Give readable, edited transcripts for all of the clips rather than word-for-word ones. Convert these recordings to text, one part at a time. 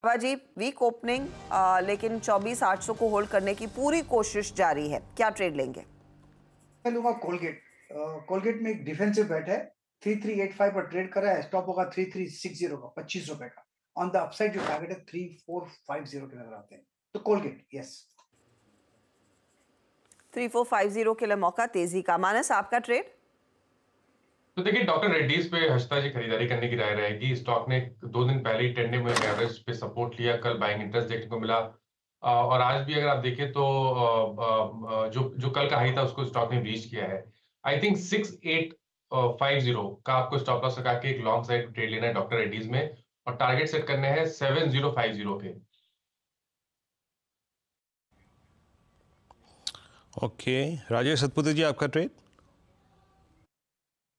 जी week opening लेकिन 24,800 को hold करने की पूरी कोशिश जारी है। क्या ट्रेड लेंगे? मैं लूंगा कोलगेट। कोलगेट में एक डिफेंसिव बेट है, 3385 पर ट्रेड कर रहा है, स्टॉप होगा 3360 का, 25 रुपए का। ऑन द अपसाइड जो टारगेट है 3450 के नजर आते हैं, तो कोलगेट यस। 3450 के लिए मौका तेजी का। मानस, आपका ट्रेड? तो देखिए, डॉक्टर रेड्डीज पे हर्षिता जी खरीदारी करने की राय रहेगी। स्टॉक ने 2 दिन पहले ही 10 डे मूविंग एवरेज पे सपोर्ट लिया, कल बाइंग इंटरेस्ट देखने को मिला। और आज भी अगर आप देखें तो जो जो कल का हाई था उसको स्टॉक ने ब्रीच किया है। आई थिंक 6850 का आपको स्टॉप लॉस लगा के एक लॉन्ग साइड ट्रेड लेना है डॉक्टर रेड्डीज में, और टारगेट सेट करने हैं 7050 के। ओके, राजेश सतपुते जी, आपका ट्रेड?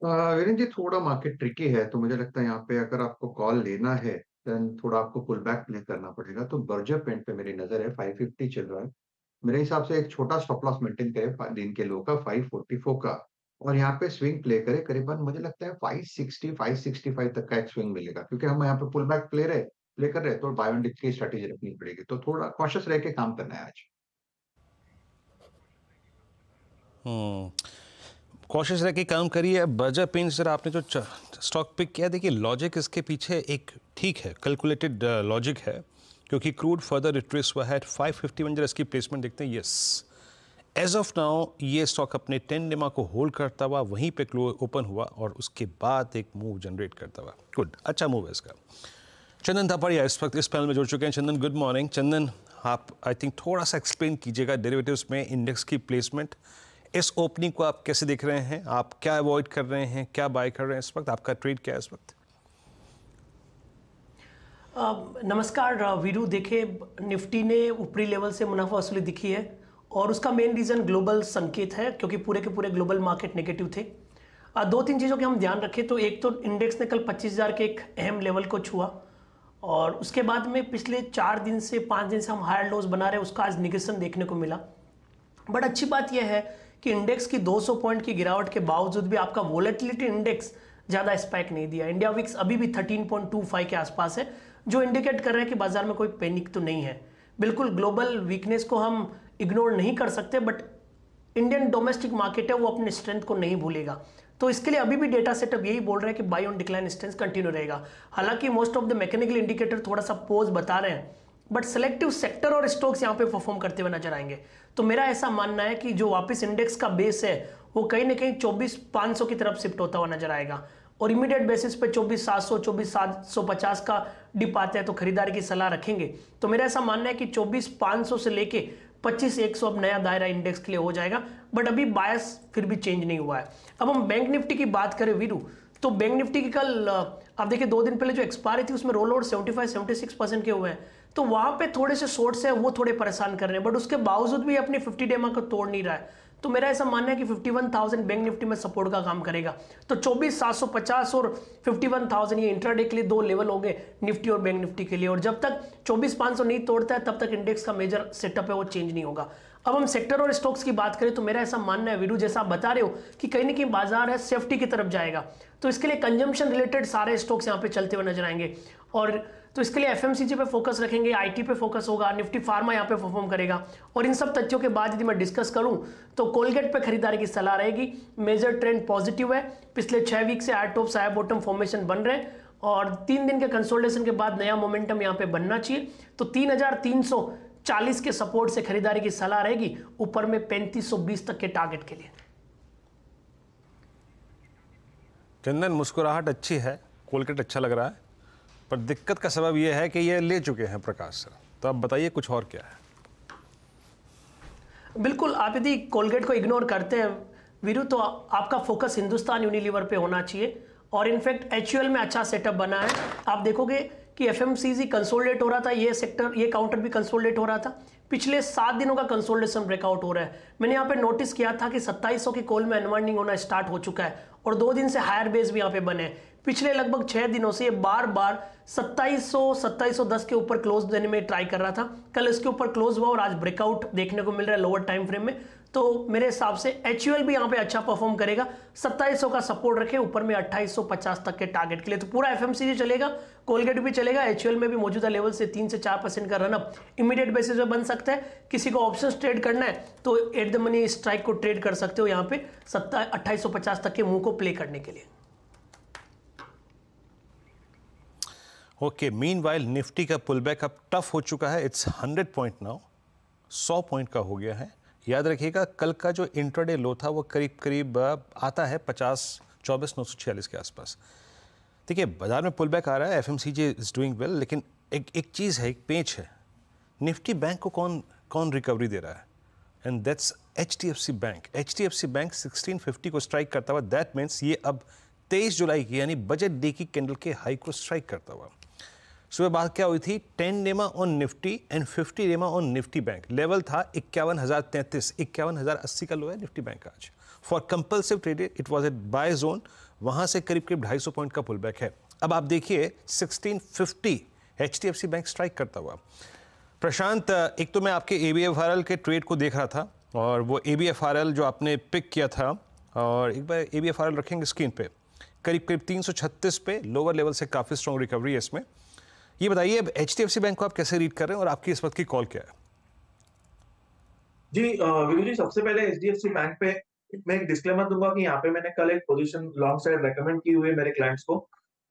वीरेंद्र जी, थोड़ा मार्केट ट्रिकी है, तो मुझे लगता है यहाँ पे अगर आपको कॉल लेना है देन थोड़ा आपको पुल बैक प्ले करना पड़ेगा। तो बर्जर पेंट पे मेरी नजर है, 550 चल रहा है। मेरे हिसाब से एक छोटा स्टॉप लॉस मेंटेन करे दिन के लो का 544 का, और यहाँ पे स्विंग प्ले करे करीबन मुझे लगता है 560 565 तक का एक स्विंग मिलेगा, क्योंकि हम यहाँ पे पुल बैक प्ले कर रहे हैं, तो बाय ऑन डिप की स्ट्रेटेजी रखनी पड़ेगी। तो थोड़ा कॉशियस रह के काम करना है आज। कॉशियस रह के काम करिए। बर्जर पेंट सर, आपने जो स्टॉक पिक किया, देखिए लॉजिक इसके पीछे एक ठीक है, कैलकुलेटेड लॉजिक है, क्योंकि क्रूड फर्दर रिट्रेस हुआ है 551 जरा इसकी प्लेसमेंट देखते हैं। यस, एज ऑफ नाउ ये स्टॉक अपने 10 डेमा को होल्ड करता हुआ वहीं पे ओपन हुआ और उसके बाद एक मूव जनरेट करता हुआ। गुड, अच्छा मूव है इसका। चंदन थापड़िया इस वक्त इस पैनल में जुड़ चुके हैं। चंदन, गुड मॉर्निंग। चंदन, आप आई थिंक थोड़ा सा एक्सप्लेन कीजिएगा डेरिवेटिव्स में इंडेक्स की प्लेसमेंट, इस ओपनिंग को आप कैसे देख रहे हैं, आप क्या अवॉइड कर रहे हैं, क्या बाय कर रहे हैं इस वक्त, आपका ट्रेड क्या है इस वक्त? नमस्कार वीरू। देखिए, निफ्टी ने ऊपरी लेवल से मुनाफा वसूली दिखी है और उसका मेन रीज़न ग्लोबल संकेत है, क्योंकि पूरे के पूरे ग्लोबल मार्केट नेगेटिव थे। 2-3 चीज़ों के हम ध्यान रखें तो एक तो इंडेक्स ने कल 25,000 के एक अहम लेवल को छुआ, और उसके बाद में पिछले 4 दिन से 5 दिन से हम हायर लोज बना रहे हैं, उसका आज निगेशन देखने को मिला। बट अच्छी बात यह है कि इंडेक्स की 200 पॉइंट की गिरावट के बावजूद भी आपका वोलेटिलिटी इंडेक्स ज़्यादा स्पाइक नहीं दिया। इंडिया विक्स अभी भी 13.25 के आसपास है, जो इंडिकेट कर रहे हैं कि बाजार में कोई पैनिक तो नहीं है। बिल्कुल ग्लोबल वीकनेस को हम इग्नोर नहीं कर सकते, बट इंडियन डोमेस्टिक मार्केट है वो अपने स्ट्रेंथ को नहीं भूलेगा। तो इसके लिए अभी भी डेटा सेटअप यही बोल रहे हैं कि buy on decline strength continue रहेगा। हालांकि most of the mechanical indicator थोड़ा सा पोज बता रहे हैं, बट सेलेक्टिव सेक्टर और स्टॉक्स यहाँ पे परफॉर्म करते हुए नजर आएंगे। तो मेरा ऐसा मानना है कि जो वापस इंडेक्स का बेस है वो कहीं ना कहीं 24,500 की तरफ शिफ्ट होता हुआ नजर आएगा, और इमीडिएट बेसिस पे 24,700 24,750 का डिप आता है तो खरीदारी की सलाह रखेंगे। तो मेरा ऐसा मानना है कि 24,500 से लेके 25,100 अब नया दायरा इंडेक्स के लिए हो जाएगा, बट अभी बायस फिर भी चेंज नहीं हुआ है। अब हम बैंक निफ्टी की बात करें वीरू, तो बैंक निफ्टी की कल आप देखिए 2 दिन पहले जो एक्सपायरी थी उसमें रोल ओवर 75-76% के हुए हैं, तो वहां पे थोड़े से शॉर्ट्स है वो थोड़े परेशान कर रहे हैं, बट उसके बावजूद भी अपनी 50 डेमा को तोड़ नहीं रहा है। तो मेरा ऐसा मानना है कि 51,000 बैंक निफ्टी में सपोर्ट का काम करेगा। तो 24,750 और 51,000 ये इंट्राडे के लिए 2 लेवल हो गए निफ्टी और बैंक निफ्टी के लिए, और जब तक 24,500 नहीं तोड़ता है तब तक इंडेक्स का मेजर सेटअप है वो चेंज नहीं होगा। अब हम सेक्टर और स्टॉक्स की बात करें तो मेरा ऐसा मानना है वीरू, जैसा आप बता रहे हो कि कहीं ना कहीं बाजार है सेफ्टी की तरफ जाएगा, तो इसके लिए कंजम्पशन रिलेटेड सारे स्टॉक्स यहाँ पे चलते हुए नजर आएंगे, और तो इसके लिए एफएमसीजी पे फोकस रखेंगे, आईटी पे फोकस होगा, निफ्टी फार्मा यहाँ पे परफॉर्म करेगा। और इन सब तथ्यों के बाद यदि मैं डिस्कस करूं तो कोलगेट पे खरीदारी की सलाह रहेगी। मेजर ट्रेंड पॉजिटिव है, पिछले 6 वीक से higher top higher bottom formation बन रहे हैं, और 3 दिन के कंसोलिडेशन के बाद नया मोमेंटम यहाँ पे बनना चाहिए। तो 3,340 के सपोर्ट से खरीदारी की सलाह रहेगी, ऊपर में 3,520 तक के टारगेट के लिए। चंदन, मुस्कुराहट अच्छी है, कोलगेट अच्छा लग रहा है, पर दिक्कत का सबब यह है कि ये ले चुके हैं प्रकाश सर, तो अब बताइए कुछ और क्या है? बिल्कुल, आप यदि कोलगेट को इग्नोर करते हैं वीरू, तो आपका फोकस हिंदुस्तान यूनिलीवर पे होना चाहिए, और इनफैक्ट एचयूएल में अच्छा सेटअप बना है। आप देखोगे कि एफएमसीजी कंसोलिडेट हो रहा था, ये सेक्टर ये काउंटर भी कंसोलिडेट हो रहा था, पिछले 7 दिनों का कंसोलिडेशन ब्रेकआउट हो रहा है। मैंने यहाँ पे नोटिस किया था कि 2700 की कॉल में अनवाइंडिंग होना स्टार्ट हो चुका है, और 2 दिन से हायर बेस भी यहाँ पे बने। पिछले लगभग 6 दिनों से ये बार बार 2710 के ऊपर क्लोज देने में ट्राई कर रहा था। कल इसके ऊपर क्लोज हुआ और आज ब्रेकआउट देखने को मिल रहा है लोअर टाइम फ्रेम में। तो मेरे हिसाब से HUL भी यहाँ पे अच्छा परफॉर्म करेगा। 2700 का सपोर्ट रखे, ऊपर में 2850 तक के टारगेट के लिए। तो पूरा FMCG चलेगा, कोलगेट भी चलेगा। HUL में भी मौजूदा लेवल से 3 से 4% का रनअप इमीडिएट बेसिस पे बन सकता है। किसी को ऑप्शन ट्रेड करना है तो एट द मनी स्ट्राइक को ट्रेड कर सकते हो यहाँ पे 2850 तक के मूव को प्ले करने के लिए। ओके, मीनवाइल निफ्टी का पुलबैक अब टफ हो चुका है। इट्स 100 पॉइंट नाउ, 100 पॉइंट का हो गया है। याद रखिएगा कल का जो इंट्राडे लो था वो करीब करीब आता है 24,946 के आसपास। देखिए बाजार में पुलबैक आ रहा है, FMCG इज डूइंग वेल, लेकिन एक चीज़ है, एक पेच है। निफ्टी बैंक को कौन रिकवरी दे रहा है? And that's HDFC bank. HDFC bank 1650 को स्ट्राइक करता हुआ, दैट मीन्स ये अब 23 जुलाई की यानी बजट डे की कैंडल के हाई को स्ट्राइक करता हुआ। सुबह बात क्या हुई थी? 10 नेमा ऑन निफ्टी एंड 50 नेमा ऑन निफ्टी बैंक। लेवल था 51,033, 51,080 का लो है निफ्टी बैंक का आज। For compulsive trade it was at buy zone, वहां से करीब करीब 250 पॉइंट का पुलबैक है। अब आप देखिए 1650 HDFC बैंक स्ट्राइक करता हुआ। प्रशांत, एक तो मैं आपके ABFRL के ट्रेड को देख रहा था, और वो ABFRL जो आपने पिक किया था, और एक बार ABFRL रखेंगे स्क्रीन पे, करीब करीब 336 पे लोअर लेवल से काफ़ी स्ट्रॉन्ग रिकवरी है इसमें। ये बताइए अब HDFC बैंक को आप कैसे रीड कर रहे हैं और आपकी इस वक्त की कॉल क्या है? जी वीरू जी, सबसे पहले HDFC बैंक पे मैं एक डिस्क्लेमर दूंगा कि यहाँ पे मैंने कल एक पोजीशन लॉन्ग साइड रेकमेंड की हुई है मेरे क्लाइंट्स को।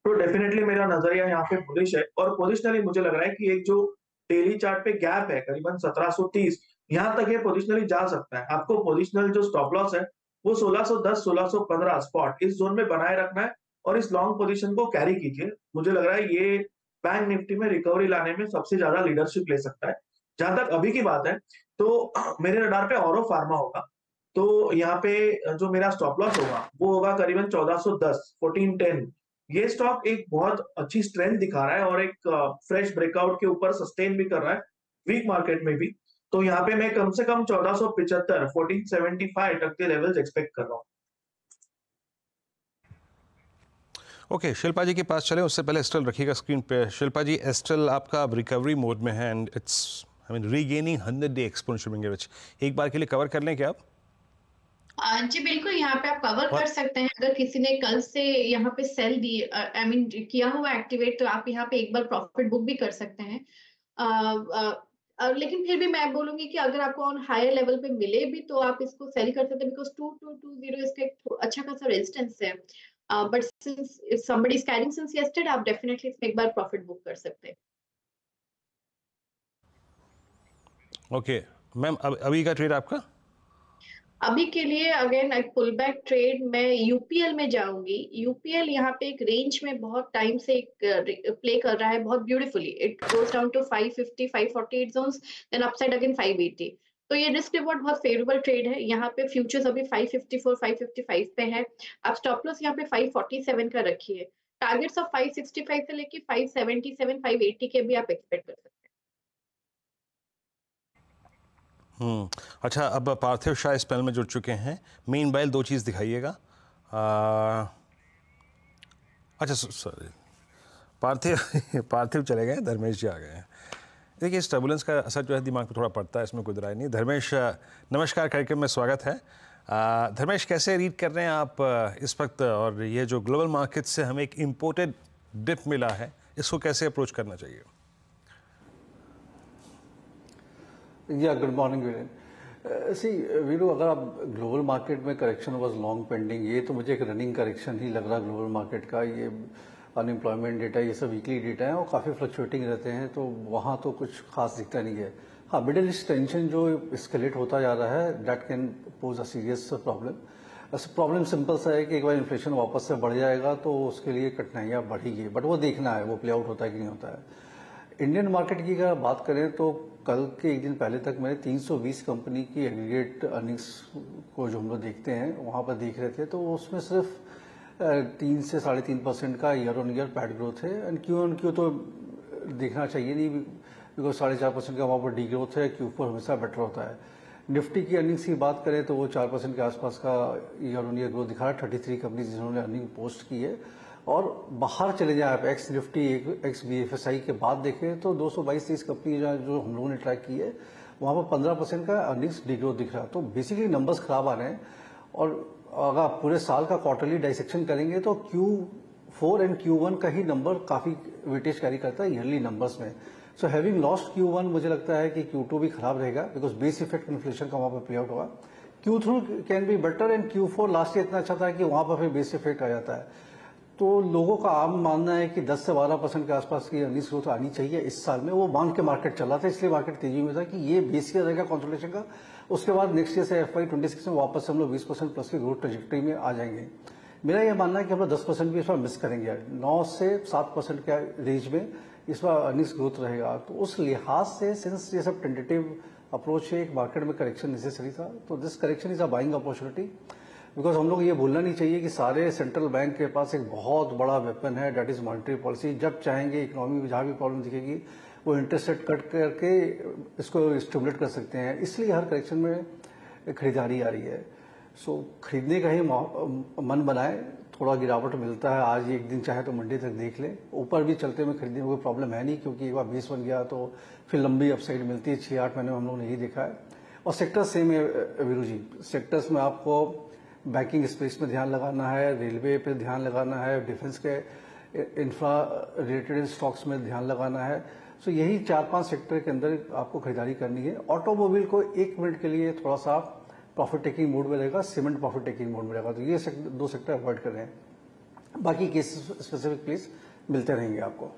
तो डेफिनेटली मेरा नजरिया यहाँ पे बुलिश है, और पोजिशनली मुझे लग रहा है कि एक जो डेली चार्ट पे गैप है करीबन 1730, यहाँ तक ये पोजिशनली जा सकता है। आपको पोजिशनल जो स्टॉप लॉस है वो 1610 1615 स्पॉट इस जोन में बनाए रखना है, और इस लॉन्ग पोजीशन को कैरी कीजिए। मुझे लग रहा है ये बैंक निफ्टी में रिकवरी लाने में सबसे ज्यादा लीडरशिप ले सकता है। जहां तक अभी की बात है तो मेरे रडार पे औरो फार्मा होगा, तो यहाँ पे जो मेरा स्टॉप लॉस होगा वो होगा करीबन 1410 1410। ये स्टॉक एक बहुत अच्छी स्ट्रेंथ दिखा रहा है और एक फ्रेश ब्रेकआउट के ऊपर सस्टेन भी कर रहा है वीक मार्केट में भी। तो यहाँ पे मैं कम से कम 1475 1475 तक के लेवल्स एक्सपेक्ट कर रहा हूँ। ओके, शिल्पा जी के पास चले, उससे पहले एस्ट्रल रखिएगा स्क्रीन पे। शिल्पा जी, एस्ट्रल आपका अब रिकवरी मोड में है and it's regaining 100 day exponential moving average. एक बार के लिए कवर कर लें क्या आप? जी बिल्कुल, यहाँ पे आप कवर कर सकते हैं। अगर किसी ने कल से यहाँ पे सेल दी किया हुआ एक्टिवेट, तो आप यहाँ पे एक बार प्रॉफिट बुक भी कर सकते हैं। लेकिन फिर भी मैं बोलूंगी कि अगर आपको ऑन हायर लेवल पे मिले भी तो आप इसको सेल कर सकते हैं, बिकॉज 2220 इसका एक अच्छा खासा रेजिस्टेंस है। But since somebody is carrying since yesterday, आप डेफिनेटली इसमें एक बार प्रॉफिट बुक कर सकते हैं। ओके मैम, अभी का ट्रेड आपका? अभी के लिए अगेन एक पुल बैक ट्रेड मैं यूपीएल में जाऊंगी। यूपीएल यहाँ पे एक रेंज में बहुत टाइम से एक प्ले कर रहा है बहुत beautifully. It goes down to 550 548 zones, then upside again 580। तो ये रिस्क रिवॉर्ड बहुत फेवरेबल ट्रेड है। यहाँ पे फ्यूचर्स अभी 554 555 पे है। आप स्टॉप लॉस यहाँ पे 547 का रखिए। टारगेट्स ऑफ 565 से लेके 577 580 के भी आप एक्सपेक्ट कर सकते हैं। अच्छा, अब पार्थिव शाह इस पैनल में जुड़ चुके हैं। मेन बाइल दो चीज़ दिखाइएगा। अच्छा सॉरी, पार्थिव चले गए, धर्मेश जी आ गए हैं। देखिए इस टर्बुलेंस का असर जो है दिमाग पे थोड़ा पड़ता है, इसमें कोई राय नहीं। धर्मेश नमस्कार, कार्यक्रम में स्वागत है। धर्मेश, कैसे रीड कर रहे हैं आप इस वक्त, और ये जो ग्लोबल मार्केट से हमें एक इम्पोर्टेड डिप मिला है, इसको कैसे अप्रोच करना चाहिए? या गुड मॉर्निंग वीरेन। सी वीरू, अगर आप ग्लोबल मार्केट में करेक्शन वाज लॉन्ग पेंडिंग, ये तो मुझे एक रनिंग करेक्शन ही लग रहा ग्लोबल मार्केट का। ये अनएम्प्लॉयमेंट डेटा, ये सब वीकली डेटा है और काफ़ी फ्लक्चुएटिंग रहते हैं, तो वहाँ तो कुछ खास दिखता नहीं है। हाँ, मिडिल ईस्ट टेंशन जो एस्केलेट होता जा रहा है, that can pose a serious problem. Problem simple सा है कि एक बार इन्फ्लेशन वापस से बढ़ जाएगा तो उसके लिए कठिनाइयाँ बढ़ेगी, बट वो देखना है वो प्ले आउट होता है कि नहीं होता है। इंडियन मार्केट की अगर बात करें तो कल के एक दिन पहले तक मैंने 320 कंपनी की एग्रीगेट अर्निंग्स को जो हम लोग देखते हैं वहाँ पर देख रहे थे, तो उसमें सिर्फ 3 से 3.5% का year on year pad growth है। एंड क्यू ऑन क्यू तो देखना चाहिए नहीं, बिकॉज 4.5% का वहाँ पर डी ग्रोथ है। Q4 हमेशा बेटर होता है। निफ्टी की अर्निंग्स की बात करें तो वो 4% के आसपास का ईयर ऑन ईयर ग्रोथ दिखा रहा है। 33 कंपनी जिन्होंने अर्निंग पोस्ट की है। और बाहर चले जाए आप, एक्स निफ्टी एक्स BFSI के बाद देखें तो 222-23 कंपनी जो हम लोगों ने ट्रैक की है, वहाँ पर 15% का अर्निंग्स डिग्रोथ दिख रहा है। तो बेसिकली नंबर्स खराब आ रहे हैं, और अगर आप पूरे साल का क्वार्टरली डाइसेक्शन करेंगे तो Q4 एंड Q1 का ही नंबर काफी वेटेज कैरी करता है ईयरली नंबर्स में। सो हैविंग लॉस्ट Q1, मुझे लगता है कि Q2 भी खराब रहेगा, बिकॉज बेस इफेक्ट इन्फ्लेशन का वहां पर प्ले आउट होगा। Q3 can be better, and Q4 last year इतना अच्छा था कि वहां पर फिर बेस इफेक्ट आ जाता है। तो लोगों का आम मानना है कि 10 से 12% के आसपास की अर्निंग्स ग्रोथ आनी चाहिए इस साल में। वो मांग के मार्केट चल रहा था, इसलिए मार्केट तेजी में था कि ये बेस ईयर रहेगा कंसोलिडेशन का। उसके बाद नेक्स्ट ईयर से FY26 में वापस हम लोग 20% प्लस की ग्रोथ ट्रेजेक्टरी में आ जाएंगे। मेरा ये मानना है कि हम लोग 10% भी इस बार मिस करेंगे, 9 से 7% के रेंज में इस बार अर्निंग्स ग्रोथ रहेगा। तो उस लिहाज से सिंस ये सब टेंटेटिव अप्रोच है, एक मार्केट में करेक्शन नेसेसरी था, तो this correction is a buying opportunity. Because हम लोग ये भूलना नहीं चाहिए कि सारे सेंट्रल बैंक के पास एक बहुत बड़ा वेपन है, डेट इज मॉनेटरी पॉलिसी। जब चाहेंगे इकोनॉमी में जहां भी प्रॉब्लम दिखेगी वो इंटरेस्ट रेट कट करके इसको स्टिमुलेट कर सकते हैं, इसलिए हर करेक्शन में खरीदारी आ रही है। सो खरीदने का ही मन बनाए, थोड़ा गिरावट मिलता है, आज एक दिन चाहे तो मंडे तक देख ले, ऊपर भी चलते में खरीदने में कोई प्रॉब्लम है नहीं, क्योंकि एक बार बेस बन गया तो फिर लंबी अपसाइड मिलती है। 6-8 महीने में हम लोग ने यही देखा है। और सेक्टर सेम है वीरू जी, सेक्टर्स में आपको बैंकिंग स्पेस में ध्यान लगाना है, रेलवे पे ध्यान लगाना है, डिफेंस के इंफ्रा रिलेटेड स्टॉक्स में ध्यान लगाना है। सो यही 4-5 सेक्टर के अंदर आपको खरीदारी करनी है। ऑटोमोबाइल को 1 मिनट के लिए थोड़ा सा प्रॉफिट टेकिंग मोड में रहेगा, सीमेंट प्रॉफिट टेकिंग मोड में रहेगा, तो ये 2 सेक्टर अवॉइड कर रहे हैं। बाकी केस स्पेसिफिक प्लेस मिलते रहेंगे आपको।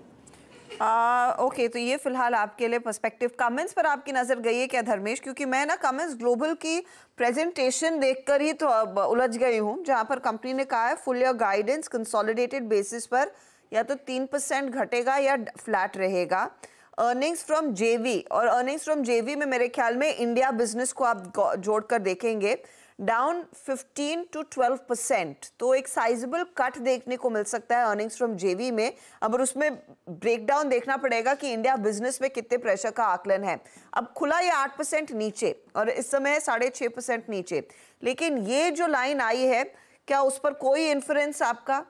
ओके, तो ये फिलहाल आपके लिए पर्सपेक्टिव। कमेंट्स पर आपकी नजर गई है क्या धर्मेश? क्योंकि मैं ना कमेंट्स ग्लोबल की प्रेजेंटेशन देखकर ही तो अब उलझ गई हूँ, जहां पर कंपनी ने कहा है full year guidance consolidated basis पर या तो 3% घटेगा या फ्लैट रहेगा। अर्निंग्स फ्रॉम जेवी, और अर्निंग्स फ्रॉम जेवी में मेरे ख्याल में इंडिया बिजनेस को आप जोड़कर देखेंगे, डाउन 15 to 12%, तो एक साइजेबल कट देखने को मिल सकता है अर्निंग्स फ्रॉम जेवी में। अब उसमें ब्रेकडाउन देखना पड़ेगा कि इंडिया बिजनेस में कितने प्रेशर का आकलन है। अब खुला ये 8% नीचे और इस समय 6.5% नीचे, लेकिन ये जो लाइन आई है, क्या उस पर कोई इन्फ्लुएंस आपका?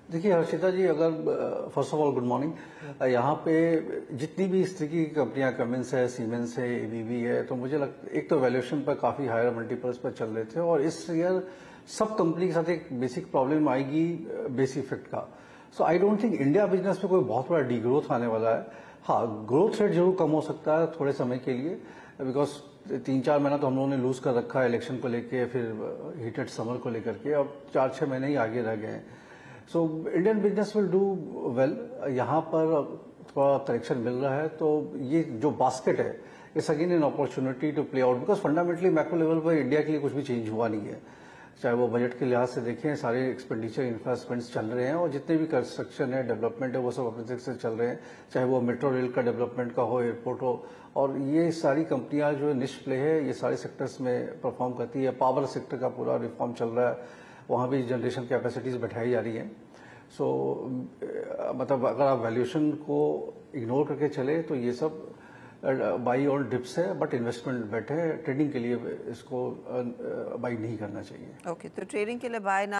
देखिए हर्षिता जी, अगर first of all good morning, यहाँ पे जितनी भी इस तरह की कंपनियां, कमिंस है, सीमेंस है, एबीबी है, तो मुझे लगता एक तो वैल्यूएशन पर काफी हायर मल्टीपल्स पर चल रहे थे, और इस ईयर सब कंपनी के साथ एक बेसिक प्रॉब्लम आएगी बेस इफेक्ट का। So I don't think India business में कोई बहुत बड़ा डीग्रोथ आने वाला है। हाँ, ग्रोथ रेट जरूर कम हो सकता है थोड़े समय के लिए, बिकॉज 3-4 महीना तो हम लोगों ने लूज कर रखा है इलेक्शन को लेके, फिर हीटेड समर को लेकर के, अब 4-6 महीने ही आगे रह गए हैं। So Indian business will do well. यहाँ पर थोड़ा करेक्शन मिल रहा है, तो ये जो बास्केट है it's again an opportunity to play out, because fundamentally macro level पर इंडिया के लिए कुछ भी चेंज हुआ नहीं है। चाहे वो बजट के लिहाज से देखें, सारे एक्सपेंडिचर इन्वेस्टमेंट्स चल रहे हैं, और जितने भी कंस्ट्रक्शन है, डेवलपमेंट है, वो सब अपने से चल रहे हैं, चाहे वो मेट्रो रेल का डेवलपमेंट का हो, एयरपोर्ट हो, और ये सारी कंपनियां जो निश प्ले है ये सारे सेक्टर्स में परफॉर्म करती है। पावर सेक्टर का पूरा रिफॉर्म चल रहा है, वहाँ भी जनरेशन कैपेसिटीज बैठाई जा रही हैं। सो मतलब अगर आप वैल्यूएशन को इग्नोर करके चले तो ये सब बाई और डिप्स है, बट इन्वेस्टमेंट बेट है, ट्रेडिंग के लिए इसको बाई नहीं करना चाहिए। ओके, तो ट्रेडिंग के लिए बाय ना